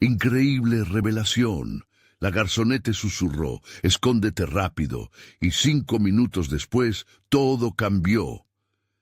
Increíble revelación. La garzonete susurró, escóndete rápido, y 5 minutos después todo cambió.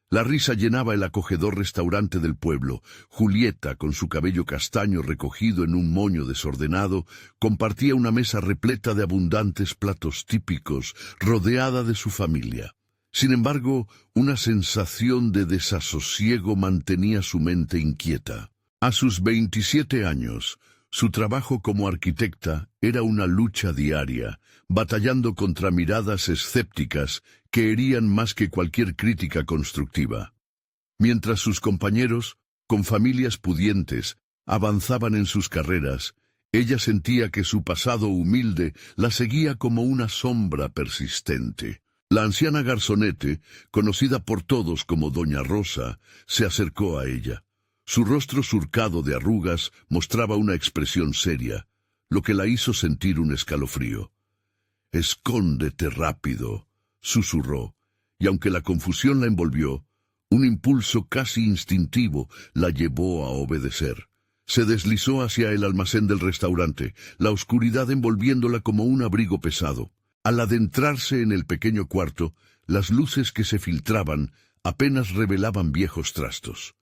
La risa llenaba el acogedor restaurante del pueblo. Julieta, con su cabello castaño recogido en un moño desordenado, compartía una mesa repleta de abundantes platos típicos, rodeada de su familia. Sin embargo, una sensación de desasosiego mantenía su mente inquieta. A sus 27 años, su trabajo como arquitecta era una lucha diaria, batallando contra miradas escépticas que herían más que cualquier crítica constructiva. Mientras sus compañeros, con familias pudientes, avanzaban en sus carreras, ella sentía que su pasado humilde la seguía como una sombra persistente. La anciana garzonete, conocida por todos como Doña Rosa, se acercó a ella. Su rostro surcado de arrugas mostraba una expresión seria, lo que la hizo sentir un escalofrío. «Escóndete rápido», susurró, y aunque la confusión la envolvió, un impulso casi instintivo la llevó a obedecer. Se deslizó hacia el almacén del restaurante, la oscuridad envolviéndola como un abrigo pesado. Al adentrarse en el pequeño cuarto, las luces que se filtraban apenas revelaban viejos trastos.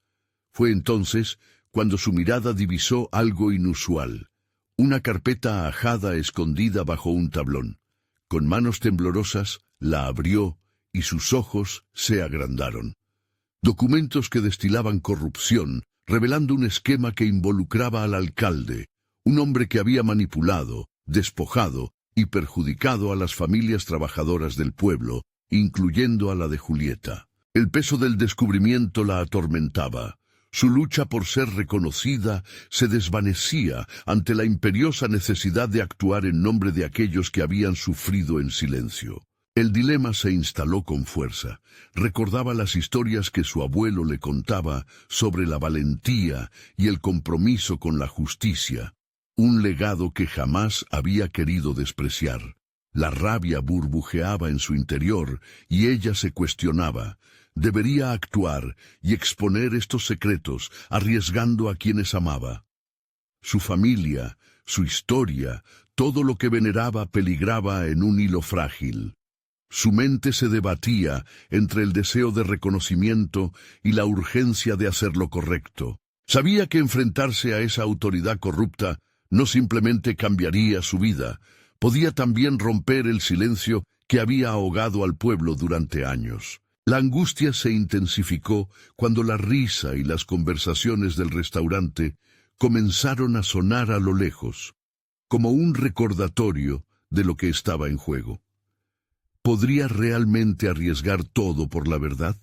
Fue entonces cuando su mirada divisó algo inusual, una carpeta ajada escondida bajo un tablón. Con manos temblorosas, la abrió y sus ojos se agrandaron. Documentos que destilaban corrupción, revelando un esquema que involucraba al alcalde, un hombre que había manipulado, despojado y perjudicado a las familias trabajadoras del pueblo, incluyendo a la de Julieta. El peso del descubrimiento la atormentaba. Su lucha por ser reconocida se desvanecía ante la imperiosa necesidad de actuar en nombre de aquellos que habían sufrido en silencio. El dilema se instaló con fuerza. Recordaba las historias que su abuelo le contaba sobre la valentía y el compromiso con la justicia, un legado que jamás había querido despreciar. La rabia burbujeaba en su interior y ella se cuestionaba. Debería actuar y exponer estos secretos, arriesgando a quienes amaba. Su familia, su historia, todo lo que veneraba peligraba en un hilo frágil. Su mente se debatía entre el deseo de reconocimiento y la urgencia de hacer lo correcto. Sabía que enfrentarse a esa autoridad corrupta no simplemente cambiaría su vida, podía también romper el silencio que había ahogado al pueblo durante años. La angustia se intensificó cuando la risa y las conversaciones del restaurante comenzaron a sonar a lo lejos, como un recordatorio de lo que estaba en juego. ¿Podría realmente arriesgar todo por la verdad?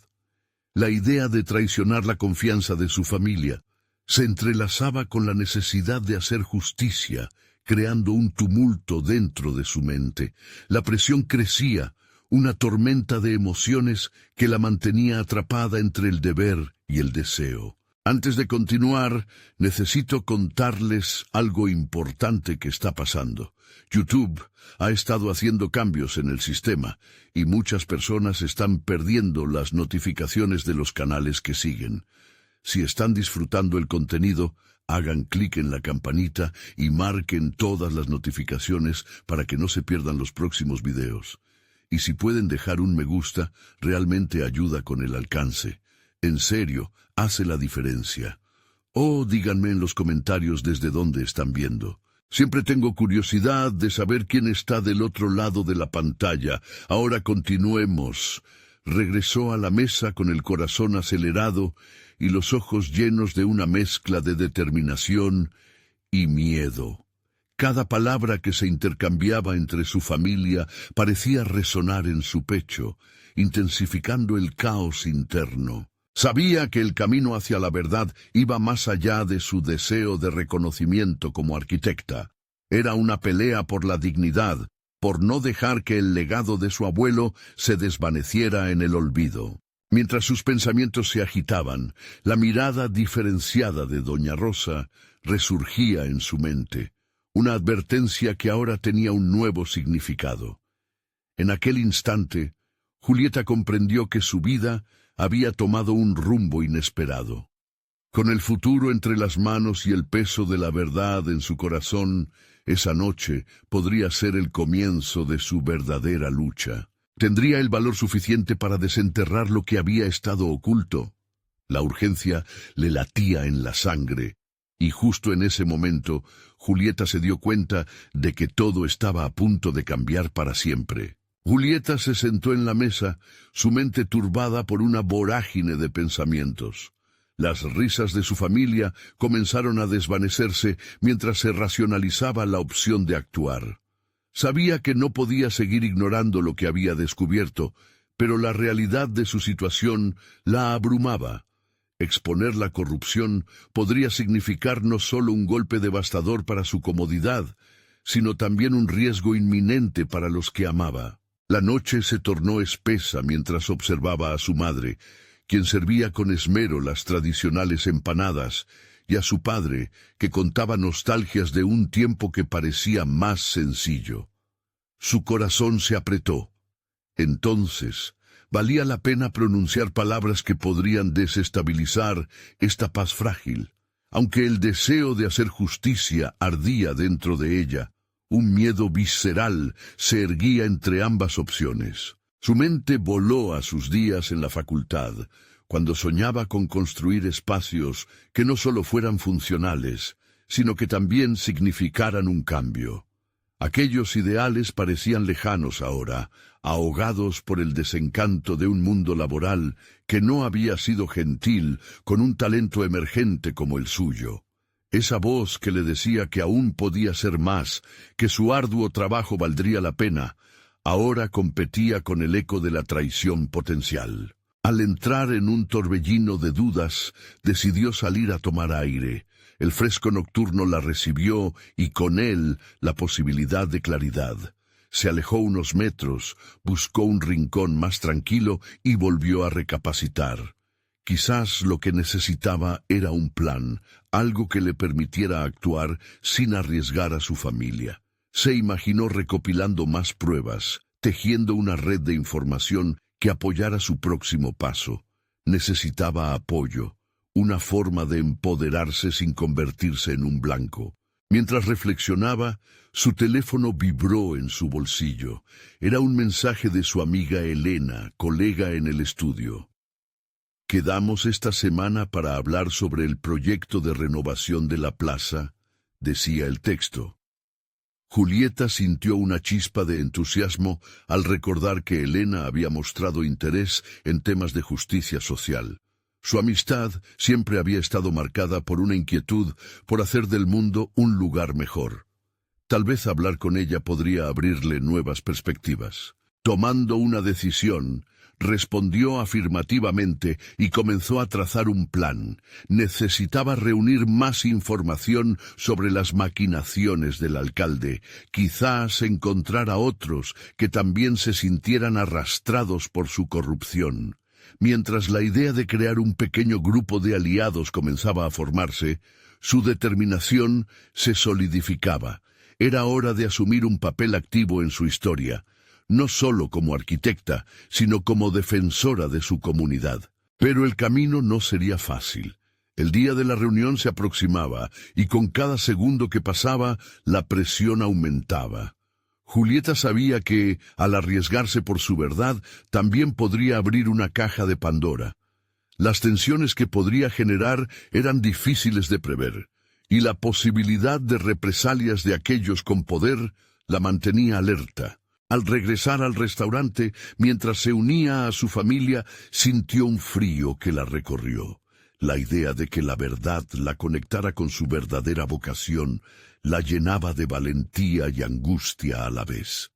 La idea de traicionar la confianza de su familia se entrelazaba con la necesidad de hacer justicia, creando un tumulto dentro de su mente. La presión crecía, una tormenta de emociones que la mantenía atrapada entre el deber y el deseo. Antes de continuar, necesito contarles algo importante que está pasando. YouTube ha estado haciendo cambios en el sistema y muchas personas están perdiendo las notificaciones de los canales que siguen. Si están disfrutando el contenido, hagan clic en la campanita y marquen todas las notificaciones para que no se pierdan los próximos videos. Y si pueden dejar un me gusta, realmente ayuda con el alcance. En serio, hace la diferencia. O díganme en los comentarios desde dónde están viendo. Siempre tengo curiosidad de saber quién está del otro lado de la pantalla. Ahora continuemos. Regresó a la mesa con el corazón acelerado y los ojos llenos de una mezcla de determinación y miedo. Cada palabra que se intercambiaba entre su familia parecía resonar en su pecho, intensificando el caos interno. Sabía que el camino hacia la verdad iba más allá de su deseo de reconocimiento como arquitecta. Era una pelea por la dignidad, por no dejar que el legado de su abuelo se desvaneciera en el olvido. Mientras sus pensamientos se agitaban, la mirada diferenciada de Doña Rosa resurgía en su mente. Una advertencia que ahora tenía un nuevo significado. En aquel instante, Julieta comprendió que su vida había tomado un rumbo inesperado. Con el futuro entre las manos y el peso de la verdad en su corazón, esa noche podría ser el comienzo de su verdadera lucha. ¿Tendría el valor suficiente para desenterrar lo que había estado oculto? La urgencia le latía en la sangre, y justo en ese momento, Julieta se dio cuenta de que todo estaba a punto de cambiar para siempre. Julieta se sentó en la mesa, su mente turbada por una vorágine de pensamientos. Las risas de su familia comenzaron a desvanecerse mientras se racionalizaba la opción de actuar. Sabía que no podía seguir ignorando lo que había descubierto, pero la realidad de su situación la abrumaba. Exponer la corrupción podría significar no solo un golpe devastador para su comodidad, sino también un riesgo inminente para los que amaba. La noche se tornó espesa mientras observaba a su madre, quien servía con esmero las tradicionales empanadas, y a su padre, que contaba nostalgias de un tiempo que parecía más sencillo. Su corazón se apretó. Entonces, valía la pena pronunciar palabras que podrían desestabilizar esta paz frágil. Aunque el deseo de hacer justicia ardía dentro de ella, un miedo visceral se erguía entre ambas opciones. Su mente voló a sus días en la facultad, cuando soñaba con construir espacios que no solo fueran funcionales, sino que también significaran un cambio. Aquellos ideales parecían lejanos ahora, ahogados por el desencanto de un mundo laboral que no había sido gentil con un talento emergente como el suyo. Esa voz que le decía que aún podía ser más, que su arduo trabajo valdría la pena, ahora competía con el eco de la traición potencial. Al entrar en un torbellino de dudas, decidió salir a tomar aire. El fresco nocturno la recibió y con él la posibilidad de claridad. Se alejó unos metros, buscó un rincón más tranquilo y volvió a recapacitar. Quizás lo que necesitaba era un plan, algo que le permitiera actuar sin arriesgar a su familia. Se imaginó recopilando más pruebas, tejiendo una red de información que apoyara su próximo paso. Necesitaba apoyo, una forma de empoderarse sin convertirse en un blanco. Mientras reflexionaba, su teléfono vibró en su bolsillo. Era un mensaje de su amiga Elena, colega en el estudio. «Quedamos esta semana para hablar sobre el proyecto de renovación de la plaza», decía el texto. Julieta sintió una chispa de entusiasmo al recordar que Elena había mostrado interés en temas de justicia social. Su amistad siempre había estado marcada por una inquietud por hacer del mundo un lugar mejor. Tal vez hablar con ella podría abrirle nuevas perspectivas. Tomando una decisión, respondió afirmativamente y comenzó a trazar un plan. Necesitaba reunir más información sobre las maquinaciones del alcalde. Quizás encontrar a otros que también se sintieran arrastrados por su corrupción. Mientras la idea de crear un pequeño grupo de aliados comenzaba a formarse, su determinación se solidificaba. Era hora de asumir un papel activo en su historia, no solo como arquitecta, sino como defensora de su comunidad. Pero el camino no sería fácil. El día de la reunión se aproximaba, y con cada segundo que pasaba, la presión aumentaba. Julieta sabía que, al arriesgarse por su verdad, también podría abrir una caja de Pandora. Las tensiones que podría generar eran difíciles de prever, y la posibilidad de represalias de aquellos con poder la mantenía alerta. Al regresar al restaurante, mientras se unía a su familia, sintió un frío que la recorrió. La idea de que la verdad la conectara con su verdadera vocación la llenaba de valentía y angustia a la vez.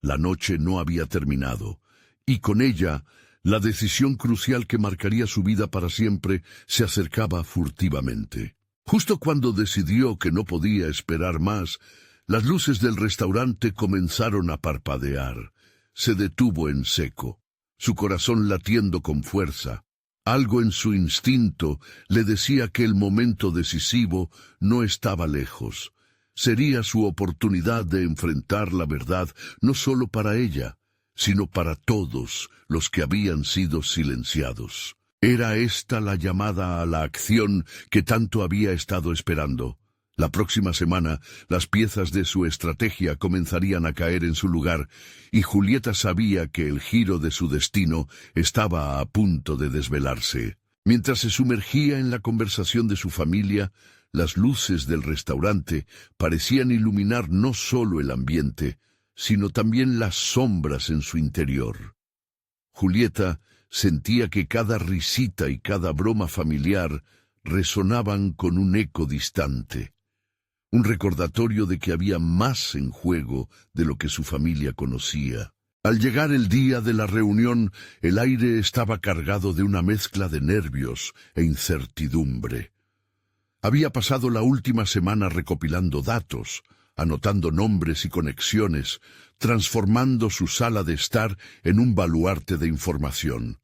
La noche no había terminado, y con ella, la decisión crucial que marcaría su vida para siempre se acercaba furtivamente. Justo cuando decidió que no podía esperar más, las luces del restaurante comenzaron a parpadear. Se detuvo en seco, su corazón latiendo con fuerza. Algo en su instinto le decía que el momento decisivo no estaba lejos. Sería su oportunidad de enfrentar la verdad no solo para ella, sino para todos los que habían sido silenciados. Era esta la llamada a la acción que tanto había estado esperando. La próxima semana, las piezas de su estrategia comenzarían a caer en su lugar, y Julieta sabía que el giro de su destino estaba a punto de desvelarse. Mientras se sumergía en la conversación de su familia, las luces del restaurante parecían iluminar no solo el ambiente, sino también las sombras en su interior. Julieta sentía que cada risita y cada broma familiar resonaban con un eco distante, un recordatorio de que había más en juego de lo que su familia conocía. Al llegar el día de la reunión, el aire estaba cargado de una mezcla de nervios e incertidumbre. Había pasado la última semana recopilando datos, anotando nombres y conexiones, transformando su sala de estar en un baluarte de información.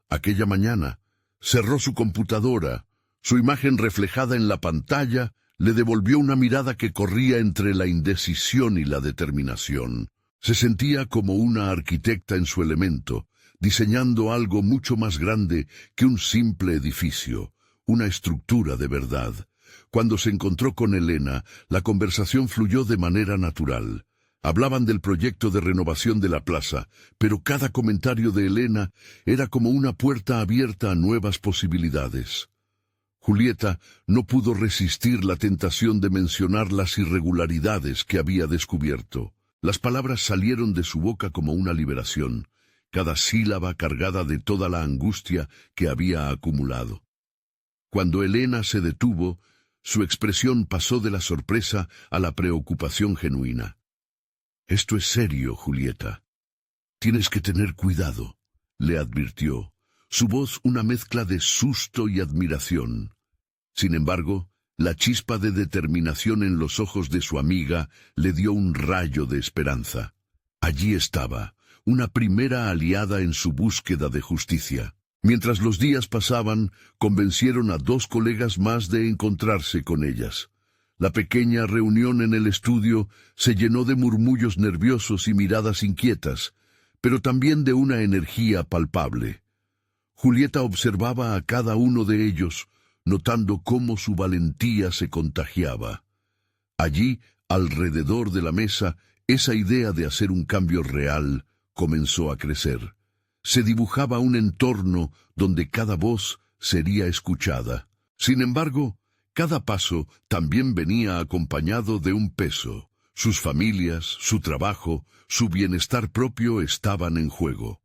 Aquella mañana, cerró su computadora, su imagen reflejada en la pantalla le devolvió una mirada que corría entre la indecisión y la determinación. Se sentía como una arquitecta en su elemento, diseñando algo mucho más grande que un simple edificio, una estructura de verdad. Cuando se encontró con Elena, la conversación fluyó de manera natural. Hablaban del proyecto de renovación de la plaza, pero cada comentario de Elena era como una puerta abierta a nuevas posibilidades. Julieta no pudo resistir la tentación de mencionar las irregularidades que había descubierto. Las palabras salieron de su boca como una liberación, cada sílaba cargada de toda la angustia que había acumulado. Cuando Elena se detuvo, su expresión pasó de la sorpresa a la preocupación genuina. «Esto es serio, Julieta. Tienes que tener cuidado», le advirtió, su voz una mezcla de susto y admiración. Sin embargo, la chispa de determinación en los ojos de su amiga le dio un rayo de esperanza. Allí estaba, una primera aliada en su búsqueda de justicia. Mientras los días pasaban, convencieron a 2 colegas más de encontrarse con ellas. La pequeña reunión en el estudio se llenó de murmullos nerviosos y miradas inquietas, pero también de una energía palpable. Julieta observaba a cada uno de ellos, notando cómo su valentía se contagiaba. Allí, alrededor de la mesa, esa idea de hacer un cambio real comenzó a crecer. Se dibujaba un entorno donde cada voz sería escuchada. Sin embargo, cada paso también venía acompañado de un peso. Sus familias, su trabajo, su bienestar propio estaban en juego.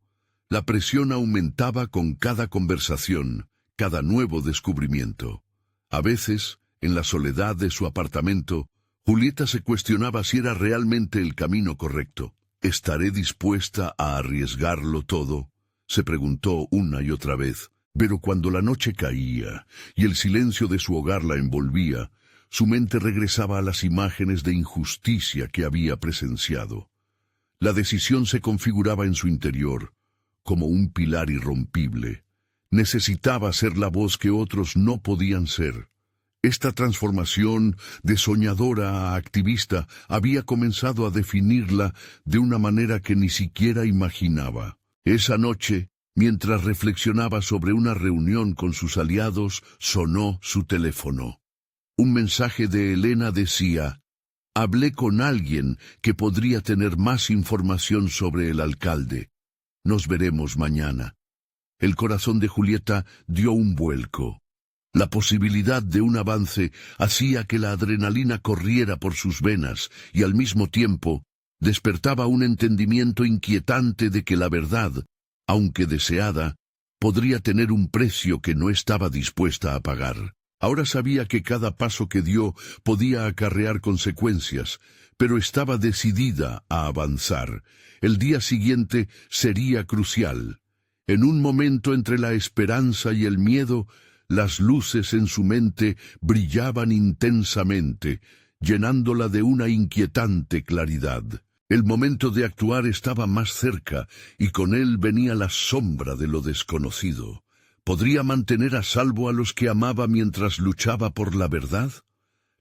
La presión aumentaba con cada conversación, cada nuevo descubrimiento. A veces, en la soledad de su apartamento, Julieta se cuestionaba si era realmente el camino correcto. ¿Estaré dispuesta a arriesgarlo todo?, se preguntó una y otra vez. Pero cuando la noche caía y el silencio de su hogar la envolvía, su mente regresaba a las imágenes de injusticia que había presenciado. La decisión se configuraba en su interior, como un pilar irrompible. Necesitaba ser la voz que otros no podían ser. Esta transformación de soñadora a activista había comenzado a definirla de una manera que ni siquiera imaginaba. Esa noche, mientras reflexionaba sobre una reunión con sus aliados, sonó su teléfono. Un mensaje de Elena decía: «Hablé con alguien que podría tener más información sobre el alcalde. Nos veremos mañana». El corazón de Julieta dio un vuelco. La posibilidad de un avance hacía que la adrenalina corriera por sus venas y al mismo tiempo despertaba un entendimiento inquietante de que la verdad, aunque deseada, podría tener un precio que no estaba dispuesta a pagar. Ahora sabía que cada paso que dio podía acarrear consecuencias, pero estaba decidida a avanzar. El día siguiente sería crucial. En un momento entre la esperanza y el miedo, las luces en su mente brillaban intensamente, llenándola de una inquietante claridad. El momento de actuar estaba más cerca, y con él venía la sombra de lo desconocido. ¿Podría mantener a salvo a los que amaba mientras luchaba por la verdad?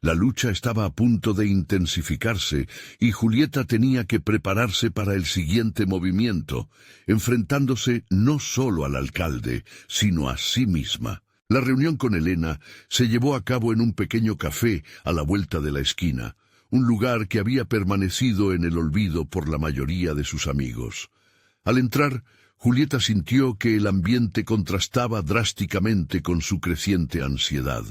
La lucha estaba a punto de intensificarse y Julieta tenía que prepararse para el siguiente movimiento, enfrentándose no solo al alcalde, sino a sí misma. La reunión con Elena se llevó a cabo en un pequeño café a la vuelta de la esquina, un lugar que había permanecido en el olvido por la mayoría de sus amigos. Al entrar, Julieta sintió que el ambiente contrastaba drásticamente con su creciente ansiedad.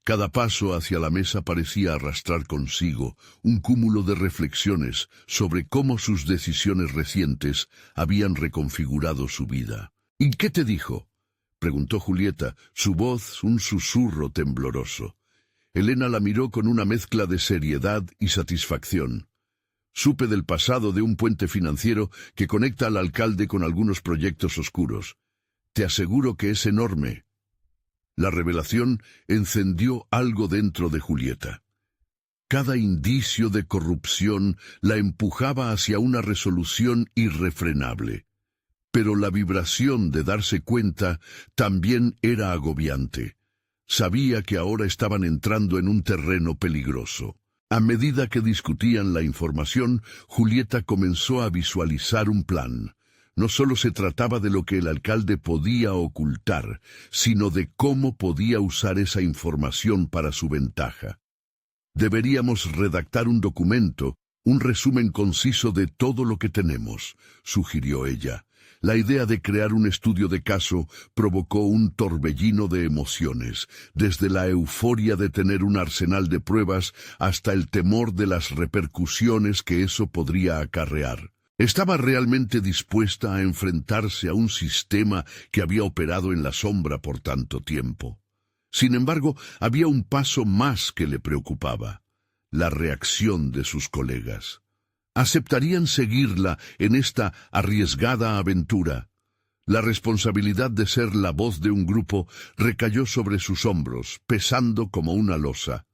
Cada paso hacia la mesa parecía arrastrar consigo un cúmulo de reflexiones sobre cómo sus decisiones recientes habían reconfigurado su vida. ¿Y qué te dijo?, preguntó Julieta, su voz un susurro tembloroso. Elena la miró con una mezcla de seriedad y satisfacción. Supe del pasado de un puente financiero que conecta al alcalde con algunos proyectos oscuros. Te aseguro que es enorme. La revelación encendió algo dentro de Julieta. Cada indicio de corrupción la empujaba hacia una resolución irrefrenable. Pero la vibración de darse cuenta también era agobiante. Sabía que ahora estaban entrando en un terreno peligroso. A medida que discutían la información, Julieta comenzó a visualizar un plan. No solo se trataba de lo que el alcalde podía ocultar, sino de cómo podía usar esa información para su ventaja. Deberíamos redactar un documento, un resumen conciso de todo lo que tenemos, sugirió ella. La idea de crear un estudio de caso provocó un torbellino de emociones, desde la euforia de tener un arsenal de pruebas hasta el temor de las repercusiones que eso podría acarrear. Estaba realmente dispuesta a enfrentarse a un sistema que había operado en la sombra por tanto tiempo. Sin embargo, había un paso más que le preocupaba: la reacción de sus colegas. ¿Aceptarían seguirla en esta arriesgada aventura? La responsabilidad de ser la voz de un grupo recayó sobre sus hombros, pesando como una losa.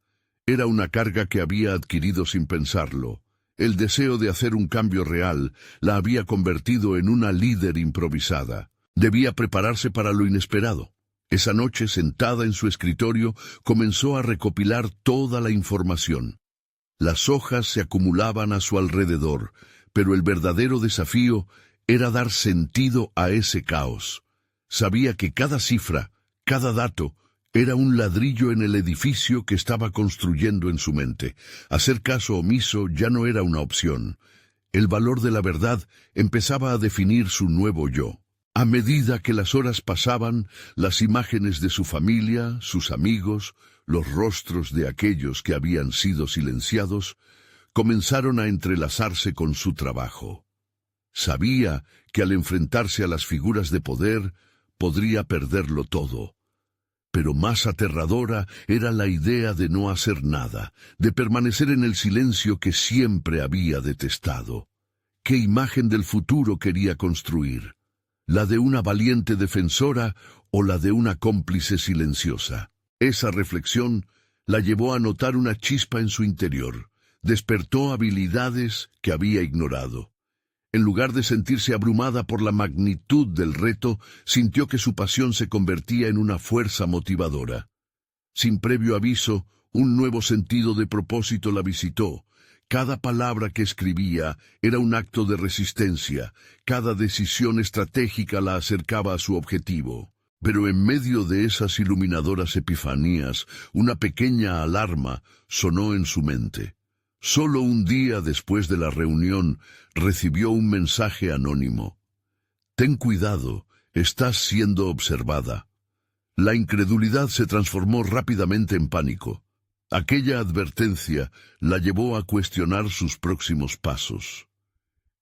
Era una carga que había adquirido sin pensarlo. El deseo de hacer un cambio real la había convertido en una líder improvisada. Debía prepararse para lo inesperado. Esa noche, sentada en su escritorio, comenzó a recopilar toda la información. Las hojas se acumulaban a su alrededor, pero el verdadero desafío era dar sentido a ese caos. Sabía que cada cifra, cada dato, era un ladrillo en el edificio que estaba construyendo en su mente. Hacer caso omiso ya no era una opción. El valor de la verdad empezaba a definir su nuevo yo. A medida que las horas pasaban, las imágenes de su familia, sus amigos, los rostros de aquellos que habían sido silenciados, comenzaron a entrelazarse con su trabajo. Sabía que al enfrentarse a las figuras de poder, podría perderlo todo. Pero más aterradora era la idea de no hacer nada, de permanecer en el silencio que siempre había detestado. ¿Qué imagen del futuro quería construir? ¿La de una valiente defensora o la de una cómplice silenciosa? Esa reflexión la llevó a notar una chispa en su interior. Despertó habilidades que había ignorado. En lugar de sentirse abrumada por la magnitud del reto, sintió que su pasión se convertía en una fuerza motivadora. Sin previo aviso, un nuevo sentido de propósito la visitó. Cada palabra que escribía era un acto de resistencia, cada decisión estratégica la acercaba a su objetivo. Pero en medio de esas iluminadoras epifanías, una pequeña alarma sonó en su mente. Solo un día después de la reunión, recibió un mensaje anónimo. «Ten cuidado, estás siendo observada». La incredulidad se transformó rápidamente en pánico. Aquella advertencia la llevó a cuestionar sus próximos pasos.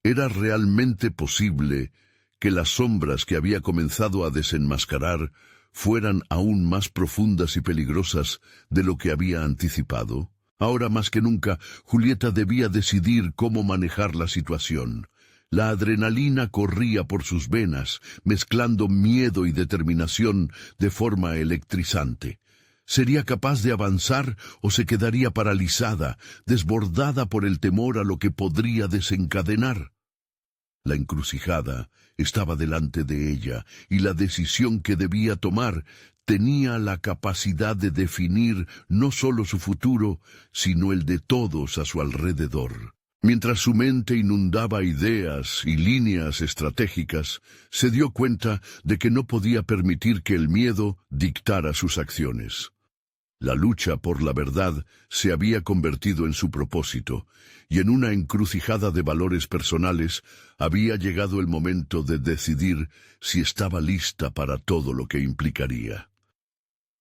¿Era realmente posible que las sombras que había comenzado a desenmascarar fueran aún más profundas y peligrosas de lo que había anticipado? Ahora más que nunca, Julieta debía decidir cómo manejar la situación. La adrenalina corría por sus venas, mezclando miedo y determinación de forma electrizante. ¿Sería capaz de avanzar o se quedaría paralizada, desbordada por el temor a lo que podría desencadenar? La encrucijada estaba delante de ella, y la decisión que debía tomar tenía la capacidad de definir no solo su futuro, sino el de todos a su alrededor. Mientras su mente inundaba ideas y líneas estratégicas, se dio cuenta de que no podía permitir que el miedo dictara sus acciones. La lucha por la verdad se había convertido en su propósito, y en una encrucijada de valores personales había llegado el momento de decidir si estaba lista para todo lo que implicaría.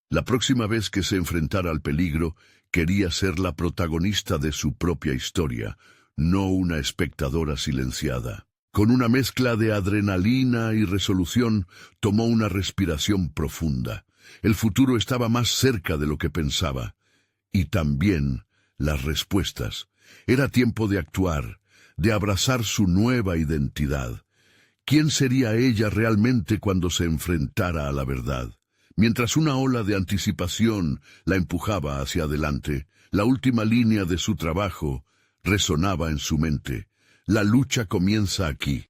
La próxima vez que se enfrentara al peligro, quería ser la protagonista de su propia historia, no una espectadora silenciada. Con una mezcla de adrenalina y resolución, tomó una respiración profunda. El futuro estaba más cerca de lo que pensaba. Y también las respuestas. Era tiempo de actuar, de abrazar su nueva identidad. ¿Quién sería ella realmente cuando se enfrentara a la verdad? Mientras una ola de anticipación la empujaba hacia adelante, la última línea de su trabajo resonaba en su mente. La lucha comienza aquí.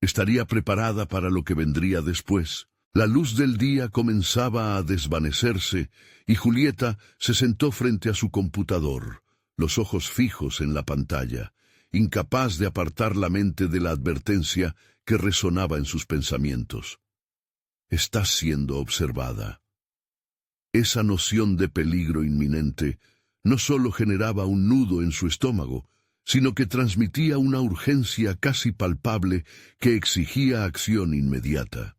Estaría preparada para lo que vendría después. La luz del día comenzaba a desvanecerse y Julieta se sentó frente a su computador, los ojos fijos en la pantalla, incapaz de apartar la mente de la advertencia que resonaba en sus pensamientos. Estás siendo observada. Esa noción de peligro inminente no solo generaba un nudo en su estómago, sino que transmitía una urgencia casi palpable que exigía acción inmediata.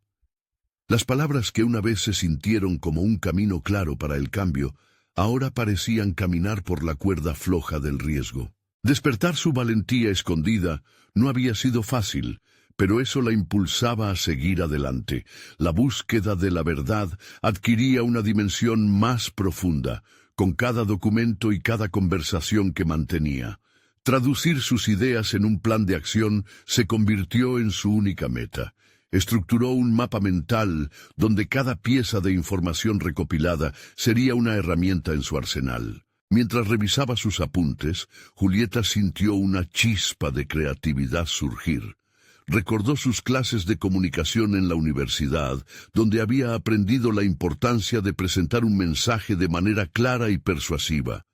Las palabras que una vez se sintieron como un camino claro para el cambio, ahora parecían caminar por la cuerda floja del riesgo. Despertar su valentía escondida no había sido fácil, pero eso la impulsaba a seguir adelante. La búsqueda de la verdad adquiría una dimensión más profunda, con cada documento y cada conversación que mantenía. Traducir sus ideas en un plan de acción se convirtió en su única meta. Estructuró un mapa mental donde cada pieza de información recopilada sería una herramienta en su arsenal. Mientras revisaba sus apuntes, Julieta sintió una chispa de creatividad surgir. Recordó sus clases de comunicación en la universidad, donde había aprendido la importancia de presentar un mensaje de manera clara y persuasiva.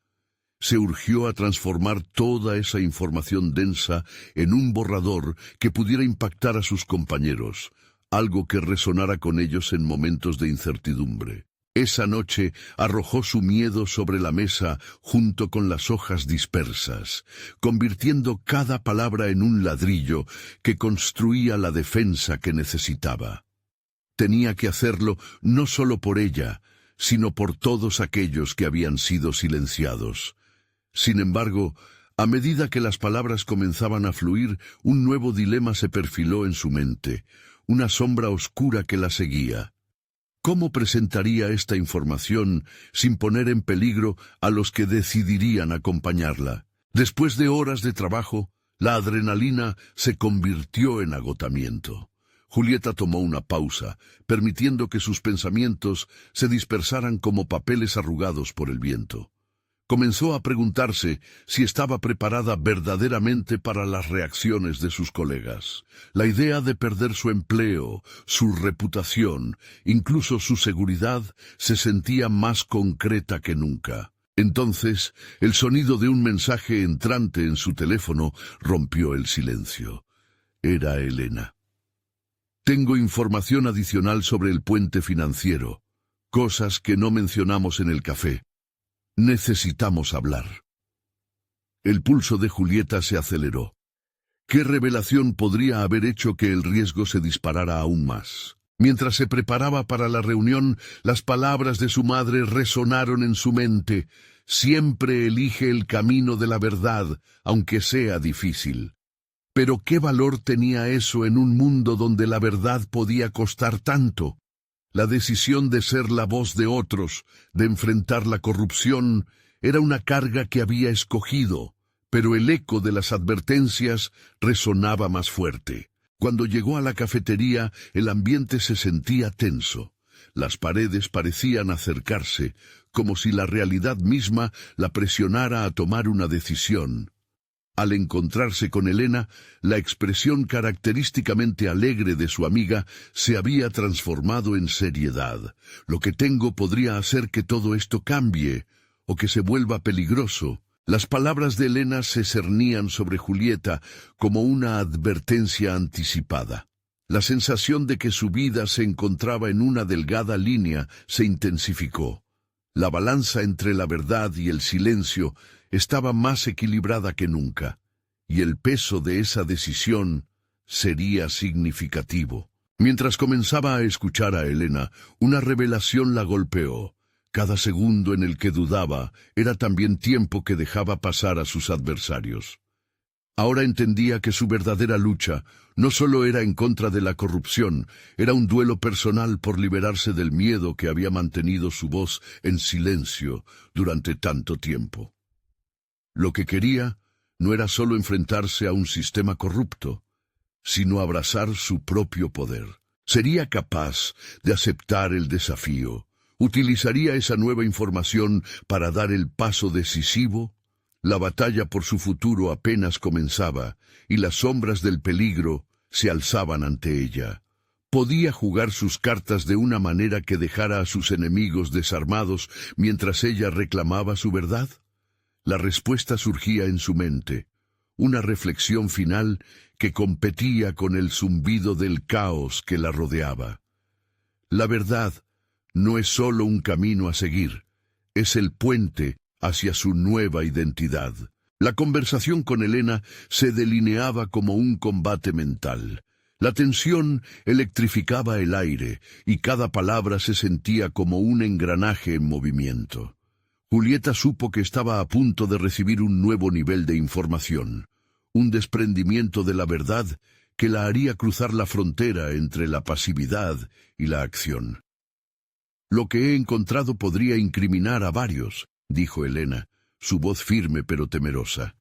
Se urgió a transformar toda esa información densa en un borrador que pudiera impactar a sus compañeros, algo que resonara con ellos en momentos de incertidumbre. Esa noche arrojó su miedo sobre la mesa junto con las hojas dispersas, convirtiendo cada palabra en un ladrillo que construía la defensa que necesitaba. Tenía que hacerlo no solo por ella, sino por todos aquellos que habían sido silenciados. Sin embargo, a medida que las palabras comenzaban a fluir, un nuevo dilema se perfiló en su mente, una sombra oscura que la seguía. ¿Cómo presentaría esta información sin poner en peligro a los que decidirían acompañarla? Después de horas de trabajo, la adrenalina se convirtió en agotamiento. Julieta tomó una pausa, permitiendo que sus pensamientos se dispersaran como papeles arrugados por el viento. Comenzó a preguntarse si estaba preparada verdaderamente para las reacciones de sus colegas. La idea de perder su empleo, su reputación, incluso su seguridad, se sentía más concreta que nunca. Entonces, el sonido de un mensaje entrante en su teléfono rompió el silencio. Era Elena. Tengo información adicional sobre el puente financiero, cosas que no mencionamos en el café. Necesitamos hablar. El pulso de Julieta se aceleró. ¿Qué revelación podría haber hecho que el riesgo se disparara aún más? Mientras se preparaba para la reunión, las palabras de su madre resonaron en su mente. Siempre elige el camino de la verdad, aunque sea difícil. Pero ¿qué valor tenía eso en un mundo donde la verdad podía costar tanto? La decisión de ser la voz de otros, de enfrentar la corrupción, era una carga que había escogido, pero el eco de las advertencias resonaba más fuerte. Cuando llegó a la cafetería, el ambiente se sentía tenso. Las paredes parecían acercarse, como si la realidad misma la presionara a tomar una decisión. Al encontrarse con Helena, la expresión característicamente alegre de su amiga se había transformado en seriedad. Lo que tengo podría hacer que todo esto cambie, o que se vuelva peligroso. Las palabras de Helena se cernían sobre Julieta como una advertencia anticipada. La sensación de que su vida se encontraba en una delgada línea se intensificó. La balanza entre la verdad y el silencio estaba más equilibrada que nunca, y el peso de esa decisión sería significativo. Mientras comenzaba a escuchar a Helena, una revelación la golpeó. Cada segundo en el que dudaba era también tiempo que dejaba pasar a sus adversarios. Ahora entendía que su verdadera lucha no solo era en contra de la corrupción, era un duelo personal por liberarse del miedo que había mantenido su voz en silencio durante tanto tiempo. Lo que quería no era solo enfrentarse a un sistema corrupto, sino abrazar su propio poder. Sería capaz de aceptar el desafío. ¿Utilizaría esa nueva información para dar el paso decisivo? La batalla por su futuro apenas comenzaba, y las sombras del peligro se alzaban ante ella. ¿Podía jugar sus cartas de una manera que dejara a sus enemigos desarmados mientras ella reclamaba su verdad? La respuesta surgía en su mente, una reflexión final que competía con el zumbido del caos que la rodeaba. La verdad no es solo un camino a seguir, es el puente hacia su nueva identidad. La conversación con Helena se delineaba como un combate mental. La tensión electrificaba el aire y cada palabra se sentía como un engranaje en movimiento. Julieta supo que estaba a punto de recibir un nuevo nivel de información, un desprendimiento de la verdad que la haría cruzar la frontera entre la pasividad y la acción. «Lo que he encontrado podría incriminar a varios», dijo Helena, su voz firme pero temerosa.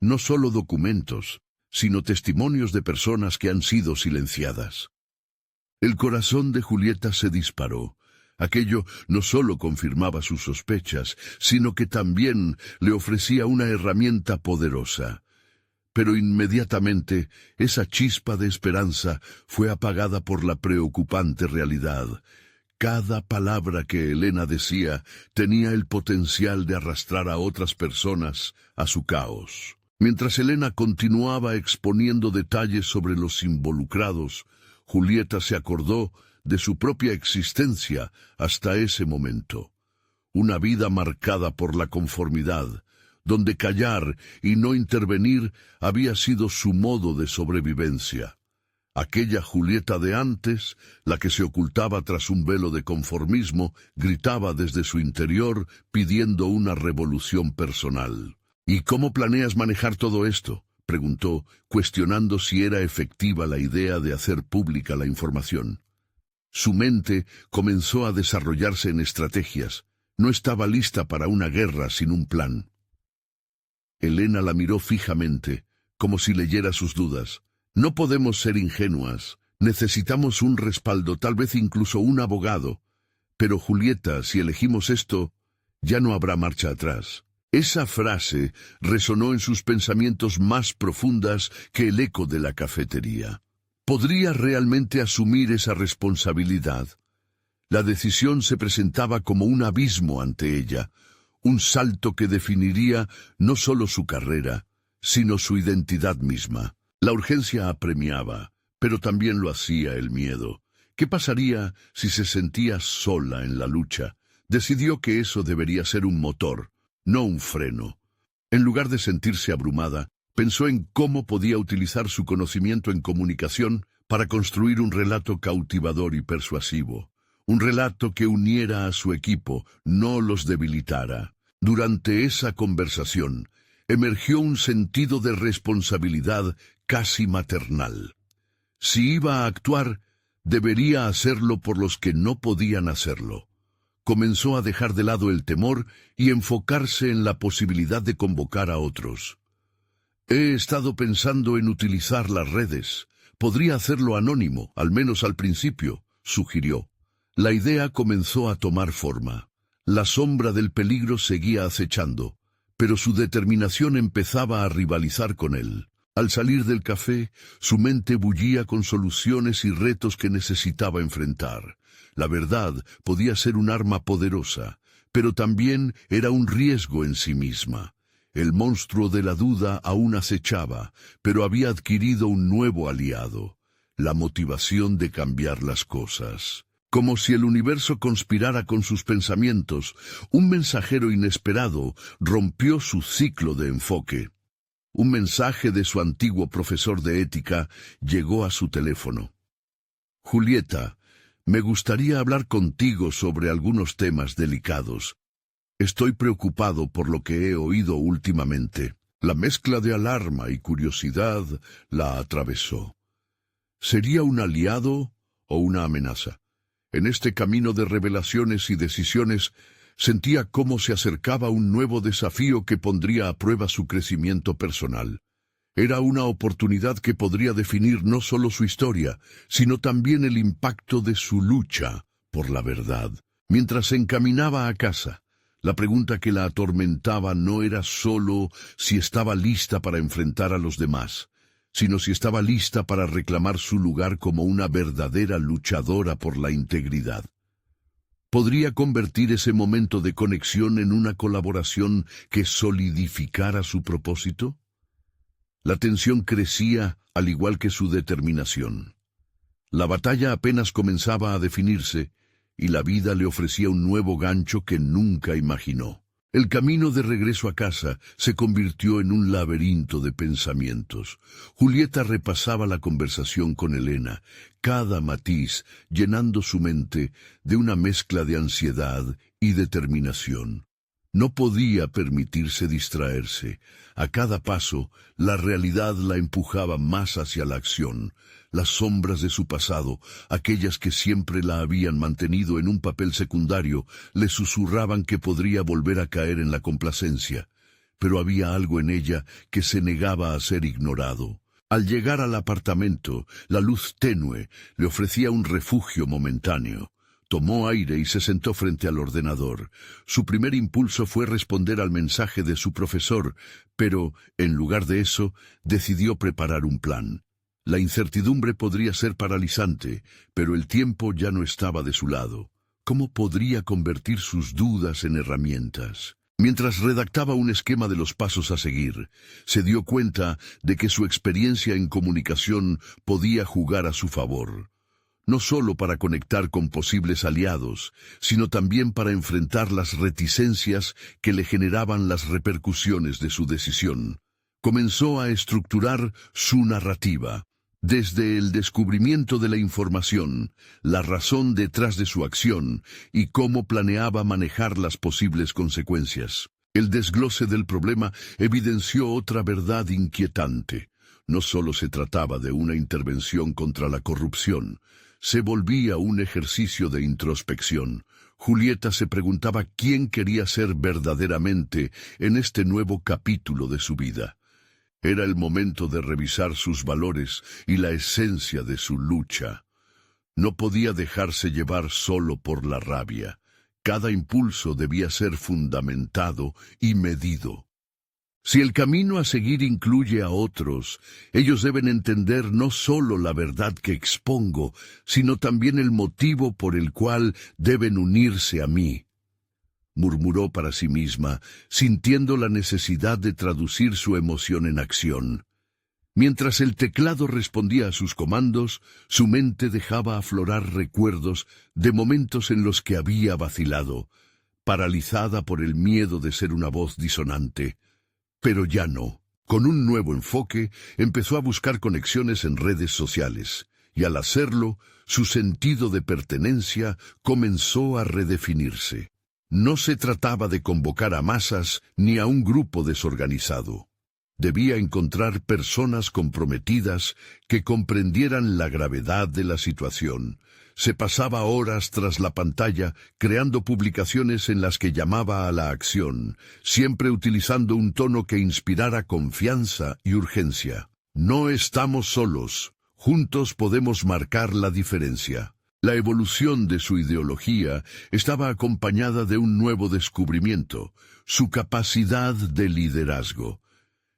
«No solo documentos, sino testimonios de personas que han sido silenciadas». El corazón de Julieta se disparó. Aquello no solo confirmaba sus sospechas, sino que también le ofrecía una herramienta poderosa. Pero inmediatamente esa chispa de esperanza fue apagada por la preocupante realidad. Cada palabra que Helena decía tenía el potencial de arrastrar a otras personas a su caos. Mientras Helena continuaba exponiendo detalles sobre los involucrados, Julieta se acordó de su propia existencia hasta ese momento. Una vida marcada por la conformidad, donde callar y no intervenir había sido su modo de sobrevivencia. Aquella Julieta de antes, la que se ocultaba tras un velo de conformismo, gritaba desde su interior pidiendo una revolución personal. «¿Y cómo planeas manejar todo esto?», preguntó, cuestionando si era efectiva la idea de hacer pública la información. Su mente comenzó a desarrollarse en estrategias. No estaba lista para una guerra sin un plan. Helena la miró fijamente, como si leyera sus dudas. «No podemos ser ingenuas. Necesitamos un respaldo, tal vez incluso un abogado. Pero Julieta, si elegimos esto, ya no habrá marcha atrás». Esa frase resonó en sus pensamientos más profundas que el eco de la cafetería. ¿Podría realmente asumir esa responsabilidad? La decisión se presentaba como un abismo ante ella, un salto que definiría no solo su carrera, sino su identidad misma. La urgencia apremiaba, pero también lo hacía el miedo. ¿Qué pasaría si se sentía sola en la lucha? Decidió que eso debería ser un motor, no un freno. En lugar de sentirse abrumada, pensó en cómo podía utilizar su conocimiento en comunicación para construir un relato cautivador y persuasivo. Un relato que uniera a su equipo, no los debilitara. Durante esa conversación, emergió un sentido de responsabilidad casi maternal. Si iba a actuar, debería hacerlo por los que no podían hacerlo. Comenzó a dejar de lado el temor y enfocarse en la posibilidad de convocar a otros. «He estado pensando en utilizar las redes. Podría hacerlo anónimo, al menos al principio», sugirió. La idea comenzó a tomar forma. La sombra del peligro seguía acechando, pero su determinación empezaba a rivalizar con él. Al salir del café, su mente bullía con soluciones y retos que necesitaba enfrentar. La verdad podía ser un arma poderosa, pero también era un riesgo en sí misma. El monstruo de la duda aún acechaba, pero había adquirido un nuevo aliado: la motivación de cambiar las cosas. Como si el universo conspirara con sus pensamientos, un mensajero inesperado rompió su ciclo de enfoque. Un mensaje de su antiguo profesor de ética llegó a su teléfono. Julieta, me gustaría hablar contigo sobre algunos temas delicados. Estoy preocupado por lo que he oído últimamente. La mezcla de alarma y curiosidad la atravesó. ¿Sería un aliado o una amenaza? En este camino de revelaciones y decisiones, sentía cómo se acercaba un nuevo desafío que pondría a prueba su crecimiento personal. Era una oportunidad que podría definir no solo su historia, sino también el impacto de su lucha por la verdad. Mientras se encaminaba a casa, la pregunta que la atormentaba no era solo si estaba lista para enfrentar a los demás, sino si estaba lista para reclamar su lugar como una verdadera luchadora por la integridad. ¿Podría convertir ese momento de conexión en una colaboración que solidificara su propósito? La tensión crecía, al igual que su determinación. La batalla apenas comenzaba a definirse, y la vida le ofrecía un nuevo gancho que nunca imaginó. El camino de regreso a casa se convirtió en un laberinto de pensamientos. Julieta repasaba la conversación con Elena, cada matiz llenando su mente de una mezcla de ansiedad y determinación. No podía permitirse distraerse. A cada paso, la realidad la empujaba más hacia la acción. Las sombras de su pasado, aquellas que siempre la habían mantenido en un papel secundario, le susurraban que podría volver a caer en la complacencia. Pero había algo en ella que se negaba a ser ignorado. Al llegar al apartamento, la luz tenue le ofrecía un refugio momentáneo. Tomó aire y se sentó frente al ordenador. Su primer impulso fue responder al mensaje de su profesor, pero, en lugar de eso, decidió preparar un plan. La incertidumbre podría ser paralizante, pero el tiempo ya no estaba de su lado. ¿Cómo podría convertir sus dudas en herramientas? Mientras redactaba un esquema de los pasos a seguir, se dio cuenta de que su experiencia en comunicación podía jugar a su favor. No solo para conectar con posibles aliados, sino también para enfrentar las reticencias que le generaban las repercusiones de su decisión. Comenzó a estructurar su narrativa. Desde el descubrimiento de la información, la razón detrás de su acción y cómo planeaba manejar las posibles consecuencias. El desglose del problema evidenció otra verdad inquietante. No solo se trataba de una intervención contra la corrupción, se volvía un ejercicio de introspección. Julieta se preguntaba quién quería ser verdaderamente en este nuevo capítulo de su vida. Era el momento de revisar sus valores y la esencia de su lucha. No podía dejarse llevar solo por la rabia. Cada impulso debía ser fundamentado y medido. Si el camino a seguir incluye a otros, ellos deben entender no solo la verdad que expongo, sino también el motivo por el cual deben unirse a mí, murmuró para sí misma, sintiendo la necesidad de traducir su emoción en acción. Mientras el teclado respondía a sus comandos, su mente dejaba aflorar recuerdos de momentos en los que había vacilado, paralizada por el miedo de ser una voz disonante. Pero ya no. Con un nuevo enfoque, empezó a buscar conexiones en redes sociales, y al hacerlo, su sentido de pertenencia comenzó a redefinirse. No se trataba de convocar a masas ni a un grupo desorganizado. Debía encontrar personas comprometidas que comprendieran la gravedad de la situación. Se pasaba horas tras la pantalla creando publicaciones en las que llamaba a la acción, siempre utilizando un tono que inspirara confianza y urgencia. No estamos solos, juntos podemos marcar la diferencia. La evolución de su ideología estaba acompañada de un nuevo descubrimiento, su capacidad de liderazgo.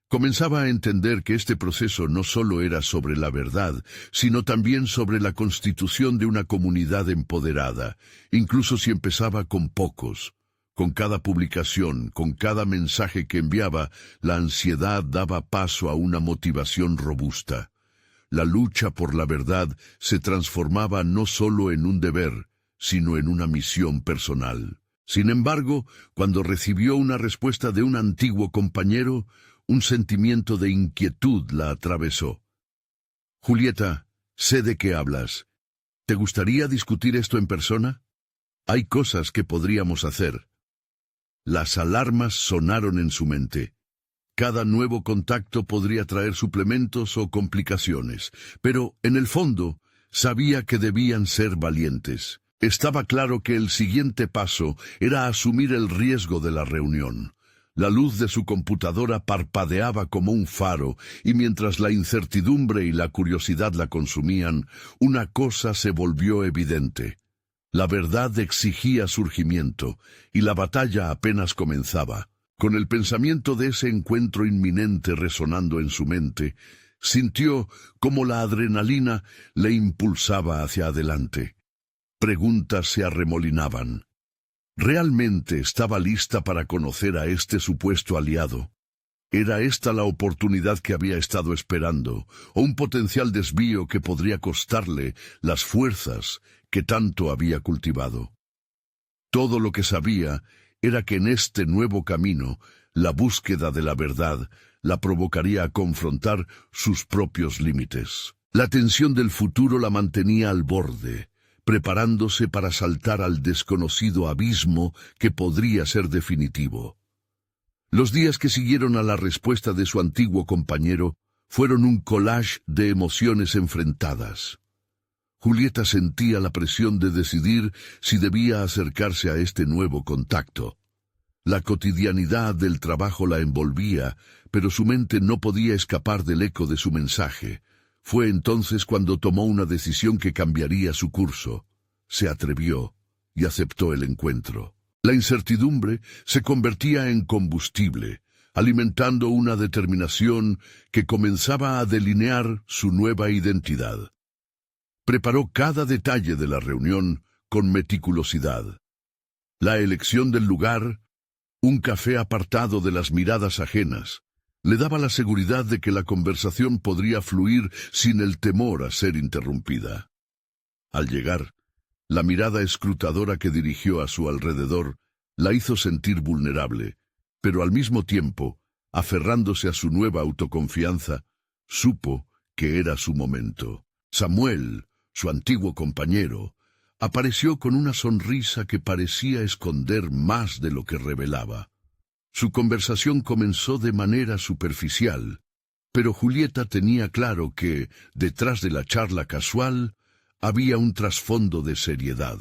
Comenzaba a entender que este proceso no solo era sobre la verdad, sino también sobre la constitución de una comunidad empoderada, incluso si empezaba con pocos. Con cada publicación, con cada mensaje que enviaba, la ansiedad daba paso a una motivación robusta. La lucha por la verdad se transformaba no solo en un deber, sino en una misión personal. Sin embargo, cuando recibió una respuesta de un antiguo compañero, un sentimiento de inquietud la atravesó. «Julieta, sé de qué hablas. ¿Te gustaría discutir esto en persona? Hay cosas que podríamos hacer». Las alarmas sonaron en su mente. Cada nuevo contacto podría traer suplementos o complicaciones, pero, en el fondo, sabía que debían ser valientes. Estaba claro que el siguiente paso era asumir el riesgo de la reunión. La luz de su computadora parpadeaba como un faro, y mientras la incertidumbre y la curiosidad la consumían, una cosa se volvió evidente. La verdad exigía surgimiento, y la batalla apenas comenzaba. Con el pensamiento de ese encuentro inminente resonando en su mente, sintió cómo la adrenalina le impulsaba hacia adelante. Preguntas se arremolinaban. ¿Realmente estaba lista para conocer a este supuesto aliado? ¿Era esta la oportunidad que había estado esperando, o un potencial desvío que podría costarle las fuerzas que tanto había cultivado? Todo lo que sabía era que en este nuevo camino, la búsqueda de la verdad la provocaría a confrontar sus propios límites. La tensión del futuro la mantenía al borde, preparándose para saltar al desconocido abismo que podría ser definitivo. Los días que siguieron a la respuesta de su antiguo compañero fueron un collage de emociones enfrentadas. Julieta sentía la presión de decidir si debía acercarse a este nuevo contacto. La cotidianidad del trabajo la envolvía, pero su mente no podía escapar del eco de su mensaje. Fue entonces cuando tomó una decisión que cambiaría su curso. Se atrevió y aceptó el encuentro. La incertidumbre se convertía en combustible, alimentando una determinación que comenzaba a delinear su nueva identidad. Preparó cada detalle de la reunión con meticulosidad. La elección del lugar, un café apartado de las miradas ajenas, le daba la seguridad de que la conversación podría fluir sin el temor a ser interrumpida. Al llegar, la mirada escrutadora que dirigió a su alrededor la hizo sentir vulnerable, pero al mismo tiempo, aferrándose a su nueva autoconfianza, supo que era su momento. Samuel, su antiguo compañero, apareció con una sonrisa que parecía esconder más de lo que revelaba. Su conversación comenzó de manera superficial, pero Julieta tenía claro que, detrás de la charla casual, había un trasfondo de seriedad.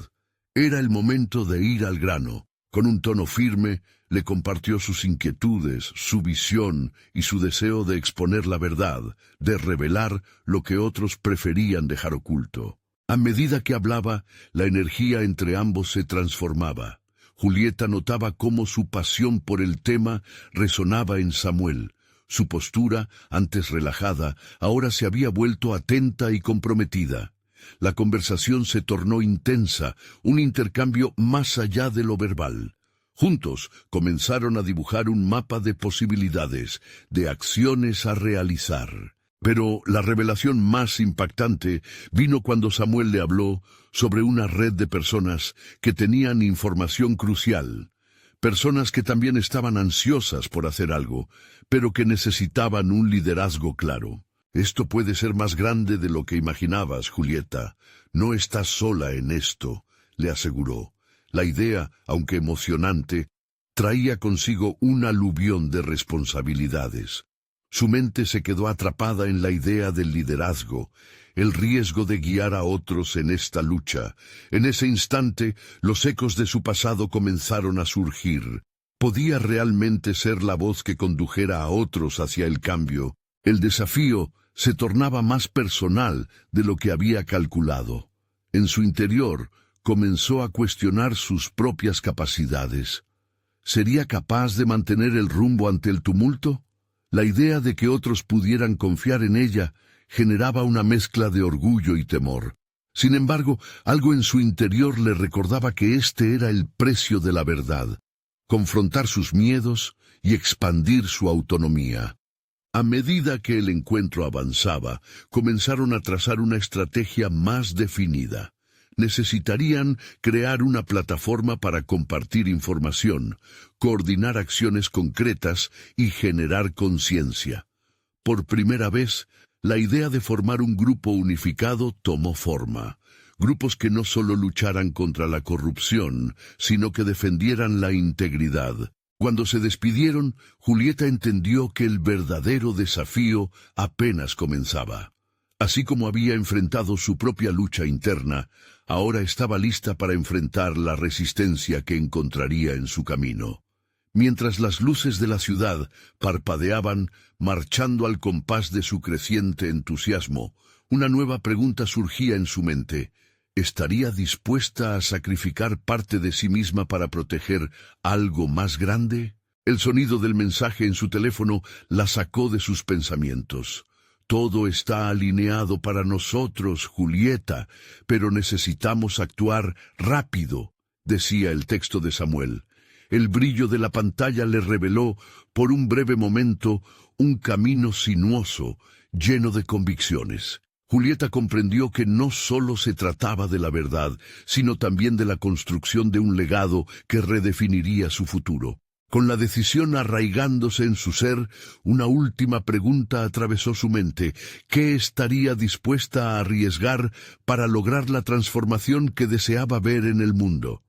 Era el momento de ir al grano. Con un tono firme, le compartió sus inquietudes, su visión y su deseo de exponer la verdad, de revelar lo que otros preferían dejar oculto. A medida que hablaba, la energía entre ambos se transformaba. Julieta notaba cómo su pasión por el tema resonaba en Samuel. Su postura, antes relajada, ahora se había vuelto atenta y comprometida. La conversación se tornó intensa, un intercambio más allá de lo verbal. Juntos comenzaron a dibujar un mapa de posibilidades, de acciones a realizar. Pero la revelación más impactante vino cuando Samuel le habló sobre una red de personas que tenían información crucial, personas que también estaban ansiosas por hacer algo, pero que necesitaban un liderazgo claro. Esto puede ser más grande de lo que imaginabas, Julieta. No estás sola en esto, le aseguró. La idea, aunque emocionante, traía consigo un aluvión de responsabilidades. Su mente se quedó atrapada en la idea del liderazgo, el riesgo de guiar a otros en esta lucha. En ese instante, los ecos de su pasado comenzaron a surgir. ¿Podía realmente ser la voz que condujera a otros hacia el cambio? El desafío se tornaba más personal de lo que había calculado. En su interior, comenzó a cuestionar sus propias capacidades. ¿Sería capaz de mantener el rumbo ante el tumulto? La idea de que otros pudieran confiar en ella generaba una mezcla de orgullo y temor. Sin embargo, algo en su interior le recordaba que este era el precio de la verdad: confrontar sus miedos y expandir su autonomía. A medida que el encuentro avanzaba, comenzaron a trazar una estrategia más definida. Necesitarían crear una plataforma para compartir información, coordinar acciones concretas y generar conciencia. Por primera vez, la idea de formar un grupo unificado tomó forma. Grupos que no solo lucharan contra la corrupción, sino que defendieran la integridad. Cuando se despidieron, Julieta entendió que el verdadero desafío apenas comenzaba. Así como había enfrentado su propia lucha interna, ahora estaba lista para enfrentar la resistencia que encontraría en su camino. Mientras las luces de la ciudad parpadeaban, marchando al compás de su creciente entusiasmo, una nueva pregunta surgía en su mente. ¿Estaría dispuesta a sacrificar parte de sí misma para proteger algo más grande? El sonido del mensaje en su teléfono la sacó de sus pensamientos. Todo está alineado para nosotros, Julieta, pero necesitamos actuar rápido, decía el texto de Samuel. El brillo de la pantalla le reveló, por un breve momento, un camino sinuoso, lleno de convicciones. Julieta comprendió que no solo se trataba de la verdad, sino también de la construcción de un legado que redefiniría su futuro. Con la decisión arraigándose en su ser, una última pregunta atravesó su mente: ¿qué estaría dispuesta a arriesgar para lograr la transformación que deseaba ver en el mundo?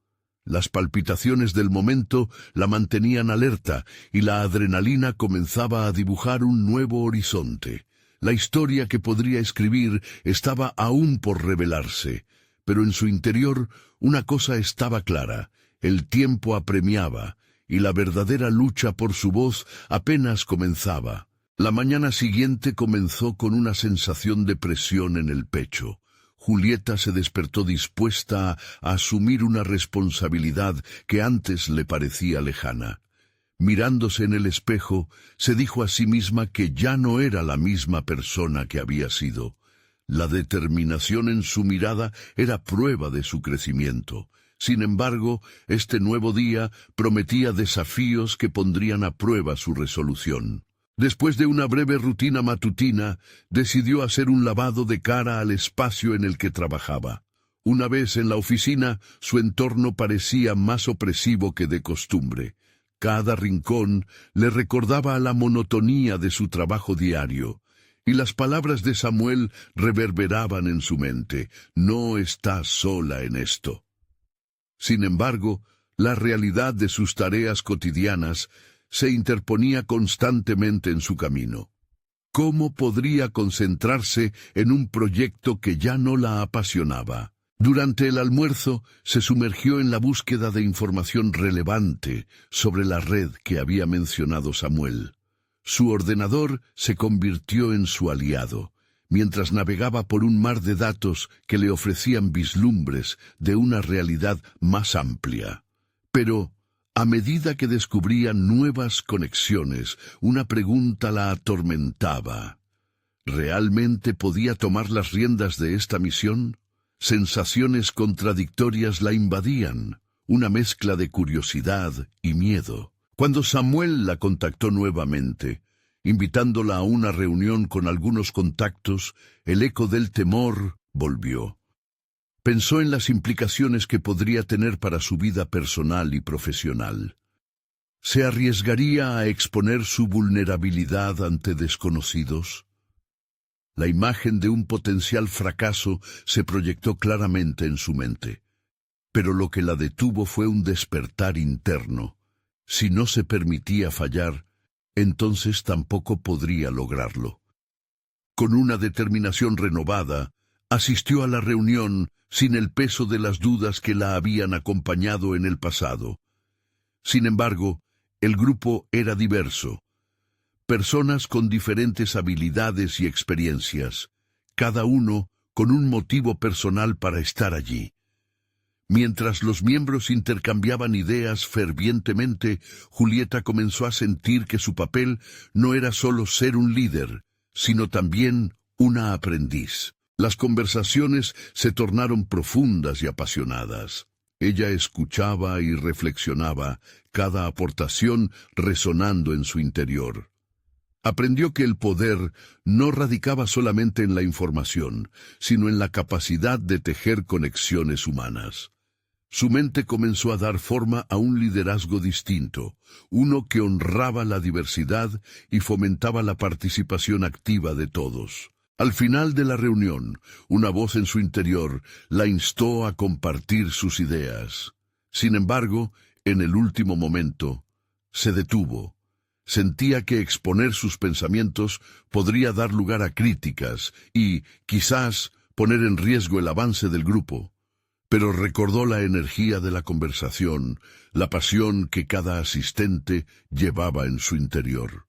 Las palpitaciones del momento la mantenían alerta y la adrenalina comenzaba a dibujar un nuevo horizonte. La historia que podría escribir estaba aún por revelarse, pero en su interior una cosa estaba clara: el tiempo apremiaba, y la verdadera lucha por su voz apenas comenzaba. La mañana siguiente comenzó con una sensación de presión en el pecho. Julieta se despertó dispuesta a asumir una responsabilidad que antes le parecía lejana. Mirándose en el espejo, se dijo a sí misma que ya no era la misma persona que había sido. La determinación en su mirada era prueba de su crecimiento. Sin embargo, este nuevo día prometía desafíos que pondrían a prueba su resolución. Después de una breve rutina matutina, decidió hacer un lavado de cara al espacio en el que trabajaba. Una vez en la oficina, su entorno parecía más opresivo que de costumbre. Cada rincón le recordaba a la monotonía de su trabajo diario, y las palabras de Samuel reverberaban en su mente: no está sola en esto. Sin embargo, la realidad de sus tareas cotidianas se interponía constantemente en su camino. ¿Cómo podría concentrarse en un proyecto que ya no la apasionaba? Durante el almuerzo, se sumergió en la búsqueda de información relevante sobre la red que había mencionado Samuel. Su ordenador se convirtió en su aliado, mientras navegaba por un mar de datos que le ofrecían vislumbres de una realidad más amplia. Pero, a medida que descubría nuevas conexiones, una pregunta la atormentaba. ¿Realmente podía tomar las riendas de esta misión? Sensaciones contradictorias la invadían, una mezcla de curiosidad y miedo. Cuando Samuel la contactó nuevamente, invitándola a una reunión con algunos contactos, el eco del temor volvió. Pensó en las implicaciones que podría tener para su vida personal y profesional. ¿Se arriesgaría a exponer su vulnerabilidad ante desconocidos? La imagen de un potencial fracaso se proyectó claramente en su mente, pero lo que la detuvo fue un despertar interno. Si no se permitía fallar, entonces tampoco podría lograrlo. Con una determinación renovada, asistió a la reunión sin el peso de las dudas que la habían acompañado en el pasado. Sin embargo, el grupo era diverso. Personas con diferentes habilidades y experiencias, cada uno con un motivo personal para estar allí. Mientras los miembros intercambiaban ideas fervientemente, Julieta comenzó a sentir que su papel no era solo ser un líder, sino también una aprendiz. Las conversaciones se tornaron profundas y apasionadas. Ella escuchaba y reflexionaba, cada aportación resonando en su interior. Aprendió que el poder no radicaba solamente en la información, sino en la capacidad de tejer conexiones humanas. Su mente comenzó a dar forma a un liderazgo distinto, uno que honraba la diversidad y fomentaba la participación activa de todos. Al final de la reunión, una voz en su interior la instó a compartir sus ideas. Sin embargo, en el último momento, se detuvo. Sentía que exponer sus pensamientos podría dar lugar a críticas y, quizás, poner en riesgo el avance del grupo. Pero recordó la energía de la conversación, la pasión que cada asistente llevaba en su interior.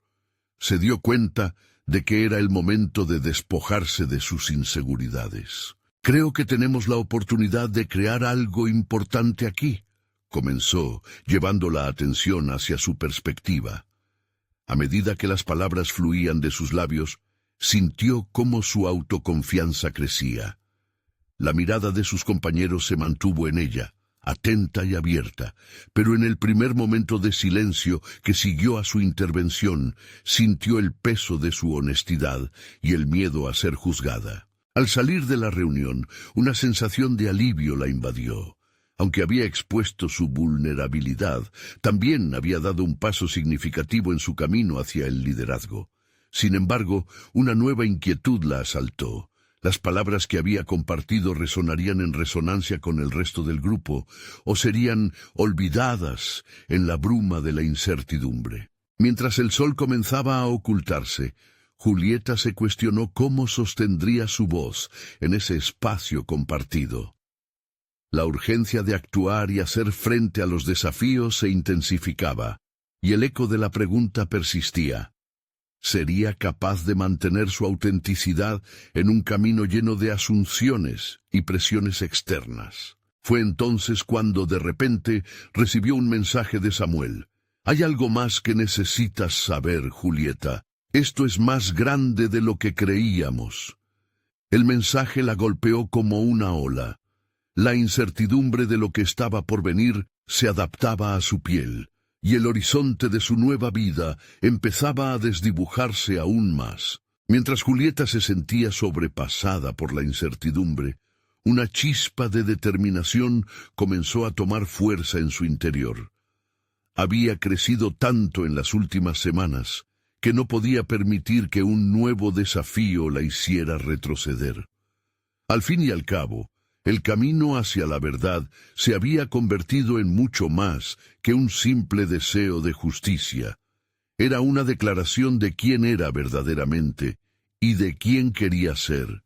Se dio cuenta de que era el momento de despojarse de sus inseguridades. «Creo que tenemos la oportunidad de crear algo importante aquí», comenzó, llevando la atención hacia su perspectiva. A medida que las palabras fluían de sus labios, sintió cómo su autoconfianza crecía. La mirada de sus compañeros se mantuvo en ella, atenta y abierta, pero en el primer momento de silencio que siguió a su intervención, sintió el peso de su honestidad y el miedo a ser juzgada. Al salir de la reunión, una sensación de alivio la invadió. Aunque había expuesto su vulnerabilidad, también había dado un paso significativo en su camino hacia el liderazgo. Sin embargo, una nueva inquietud la asaltó. Las palabras que había compartido resonarían en resonancia con el resto del grupo, o serían olvidadas en la bruma de la incertidumbre. Mientras el sol comenzaba a ocultarse, Julieta se cuestionó cómo sostendría su voz en ese espacio compartido. La urgencia de actuar y hacer frente a los desafíos se intensificaba, y el eco de la pregunta persistía. ¿Sería capaz de mantener su autenticidad en un camino lleno de asunciones y presiones externas? Fue entonces cuando de repente recibió un mensaje de Samuel. «Hay algo más que necesitas saber, Julieta. Esto es más grande de lo que creíamos». El mensaje la golpeó como una ola. La incertidumbre de lo que estaba por venir se adaptaba a su piel, y el horizonte de su nueva vida empezaba a desdibujarse aún más. Mientras Julieta se sentía sobrepasada por la incertidumbre, una chispa de determinación comenzó a tomar fuerza en su interior. Había crecido tanto en las últimas semanas que no podía permitir que un nuevo desafío la hiciera retroceder. Al fin y al cabo, el camino hacia la verdad se había convertido en mucho más que un simple deseo de justicia. Era una declaración de quién era verdaderamente y de quién quería ser.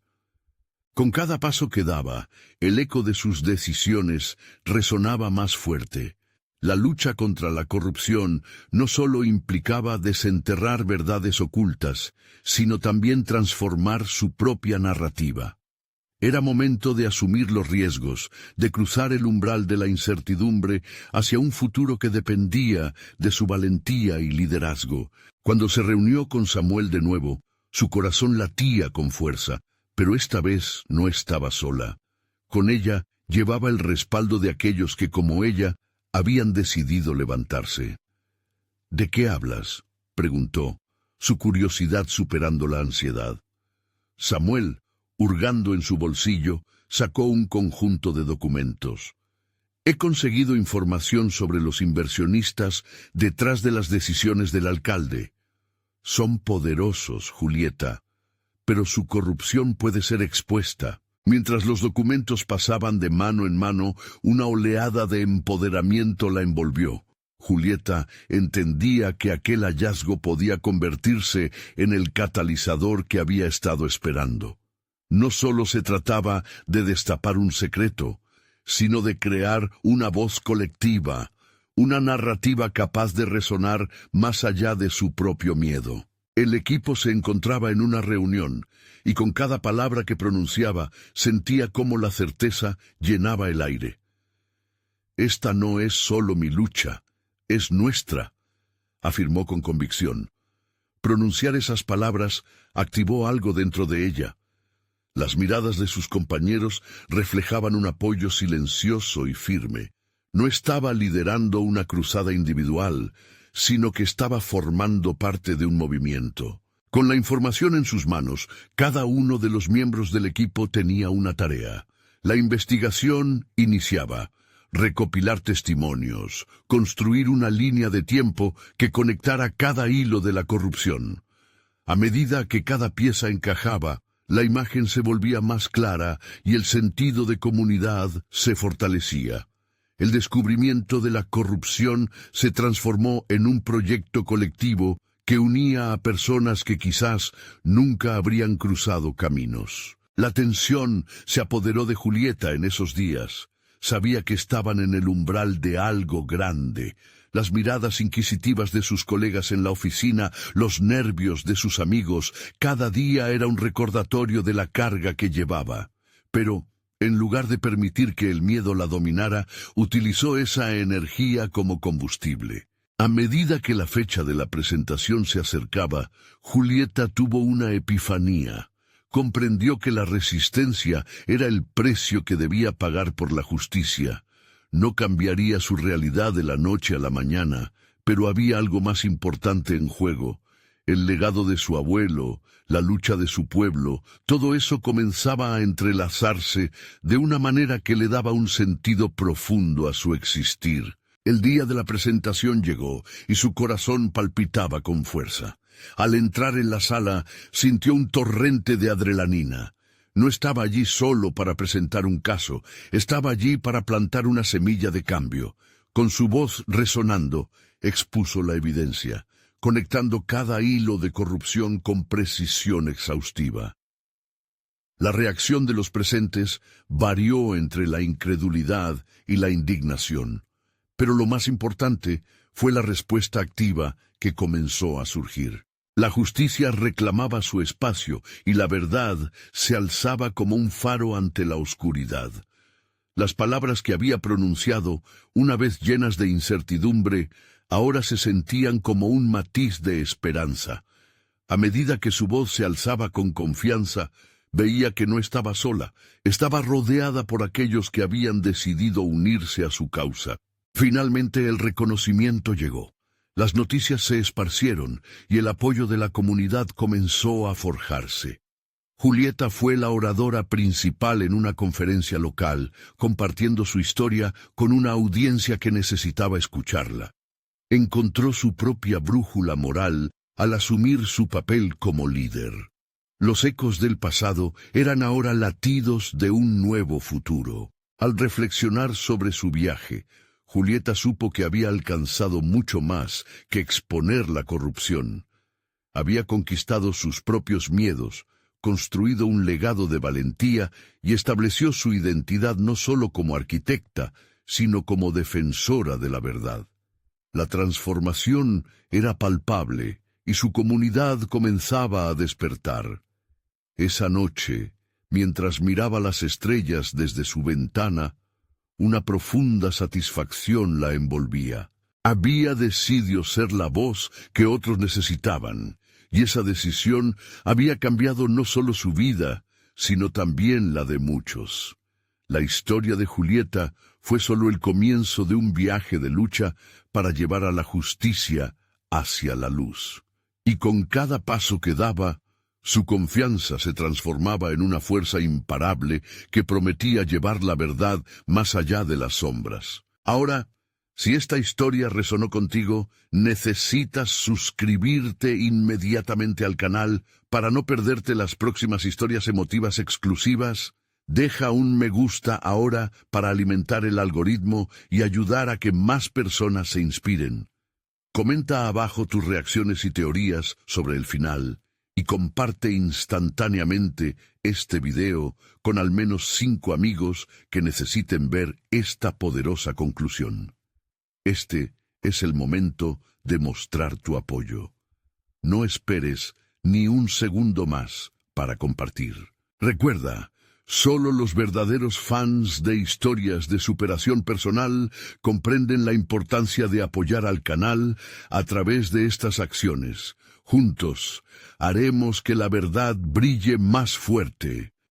Con cada paso que daba, el eco de sus decisiones resonaba más fuerte. La lucha contra la corrupción no solo implicaba desenterrar verdades ocultas, sino también transformar su propia narrativa. Era momento de asumir los riesgos, de cruzar el umbral de la incertidumbre hacia un futuro que dependía de su valentía y liderazgo. Cuando se reunió con Samuel de nuevo, su corazón latía con fuerza, pero esta vez no estaba sola. Con ella llevaba el respaldo de aquellos que, como ella, habían decidido levantarse. «¿De qué hablas?», preguntó, su curiosidad superando la ansiedad. Samuel, hurgando en su bolsillo, sacó un conjunto de documentos. «He conseguido información sobre los inversionistas detrás de las decisiones del alcalde. Son poderosos, Julieta, pero su corrupción puede ser expuesta». Mientras los documentos pasaban de mano en mano, una oleada de empoderamiento la envolvió. Julieta entendía que aquel hallazgo podía convertirse en el catalizador que había estado esperando. No solo se trataba de destapar un secreto, sino de crear una voz colectiva, una narrativa capaz de resonar más allá de su propio miedo. El equipo se encontraba en una reunión, y con cada palabra que pronunciaba sentía cómo la certeza llenaba el aire. «Esta no es solo mi lucha, es nuestra», afirmó con convicción. Pronunciar esas palabras activó algo dentro de ella. Las miradas de sus compañeros reflejaban un apoyo silencioso y firme. No estaba liderando una cruzada individual, sino que estaba formando parte de un movimiento. Con la información en sus manos, cada uno de los miembros del equipo tenía una tarea. La investigación iniciaba. Recopilar testimonios, construir una línea de tiempo que conectara cada hilo de la corrupción. A medida que cada pieza encajaba, la imagen se volvía más clara y el sentido de comunidad se fortalecía. El descubrimiento de la corrupción se transformó en un proyecto colectivo que unía a personas que quizás nunca habrían cruzado caminos. La tensión se apoderó de Julieta en esos días. Sabía que estaban en el umbral de algo grande. Las miradas inquisitivas de sus colegas en la oficina, los nervios de sus amigos, cada día era un recordatorio de la carga que llevaba. Pero, en lugar de permitir que el miedo la dominara, utilizó esa energía como combustible. A medida que la fecha de la presentación se acercaba, Julieta tuvo una epifanía. Comprendió que la resistencia era el precio que debía pagar por la justicia. No cambiaría su realidad de la noche a la mañana, pero había algo más importante en juego. El legado de su abuelo, la lucha de su pueblo, todo eso comenzaba a entrelazarse de una manera que le daba un sentido profundo a su existir. El día de la presentación llegó y su corazón palpitaba con fuerza. Al entrar en la sala, sintió un torrente de adrenalina. No estaba allí solo para presentar un caso, estaba allí para plantar una semilla de cambio. Con su voz resonando, expuso la evidencia, conectando cada hilo de corrupción con precisión exhaustiva. La reacción de los presentes varió entre la incredulidad y la indignación, pero lo más importante fue la respuesta activa que comenzó a surgir. La justicia reclamaba su espacio y la verdad se alzaba como un faro ante la oscuridad. Las palabras que había pronunciado, una vez llenas de incertidumbre, ahora se sentían como un matiz de esperanza. A medida que su voz se alzaba con confianza, veía que no estaba sola, estaba rodeada por aquellos que habían decidido unirse a su causa. Finalmente el reconocimiento llegó. Las noticias se esparcieron y el apoyo de la comunidad comenzó a forjarse. Julieta fue la oradora principal en una conferencia local, compartiendo su historia con una audiencia que necesitaba escucharla. Encontró su propia brújula moral al asumir su papel como líder. Los ecos del pasado eran ahora latidos de un nuevo futuro. Al reflexionar sobre su viaje, Julieta supo que había alcanzado mucho más que exponer la corrupción. Había conquistado sus propios miedos, construido un legado de valentía y estableció su identidad no solo como arquitecta, sino como defensora de la verdad. La transformación era palpable y su comunidad comenzaba a despertar. Esa noche, mientras miraba las estrellas desde su ventana, una profunda satisfacción la envolvía. Había decidido ser la voz que otros necesitaban, y esa decisión había cambiado no solo su vida, sino también la de muchos. La historia de Julieta fue solo el comienzo de un viaje de lucha para llevar a la justicia hacia la luz. Y con cada paso que daba, su confianza se transformaba en una fuerza imparable que prometía llevar la verdad más allá de las sombras. Ahora, si esta historia resonó contigo, necesitas suscribirte inmediatamente al canal para no perderte las próximas historias emotivas exclusivas. Deja un me gusta ahora para alimentar el algoritmo y ayudar a que más personas se inspiren. Comenta abajo tus reacciones y teorías sobre el final. Y comparte instantáneamente este video con al menos 5 amigos que necesiten ver esta poderosa conclusión. Este es el momento de mostrar tu apoyo. no esperes ni un segundo más para compartir. Recuerda, solo los verdaderos fans de historias de superación personal comprenden la importancia de apoyar al canal a través de estas acciones. Juntos, haremos que la verdad brille más fuerte.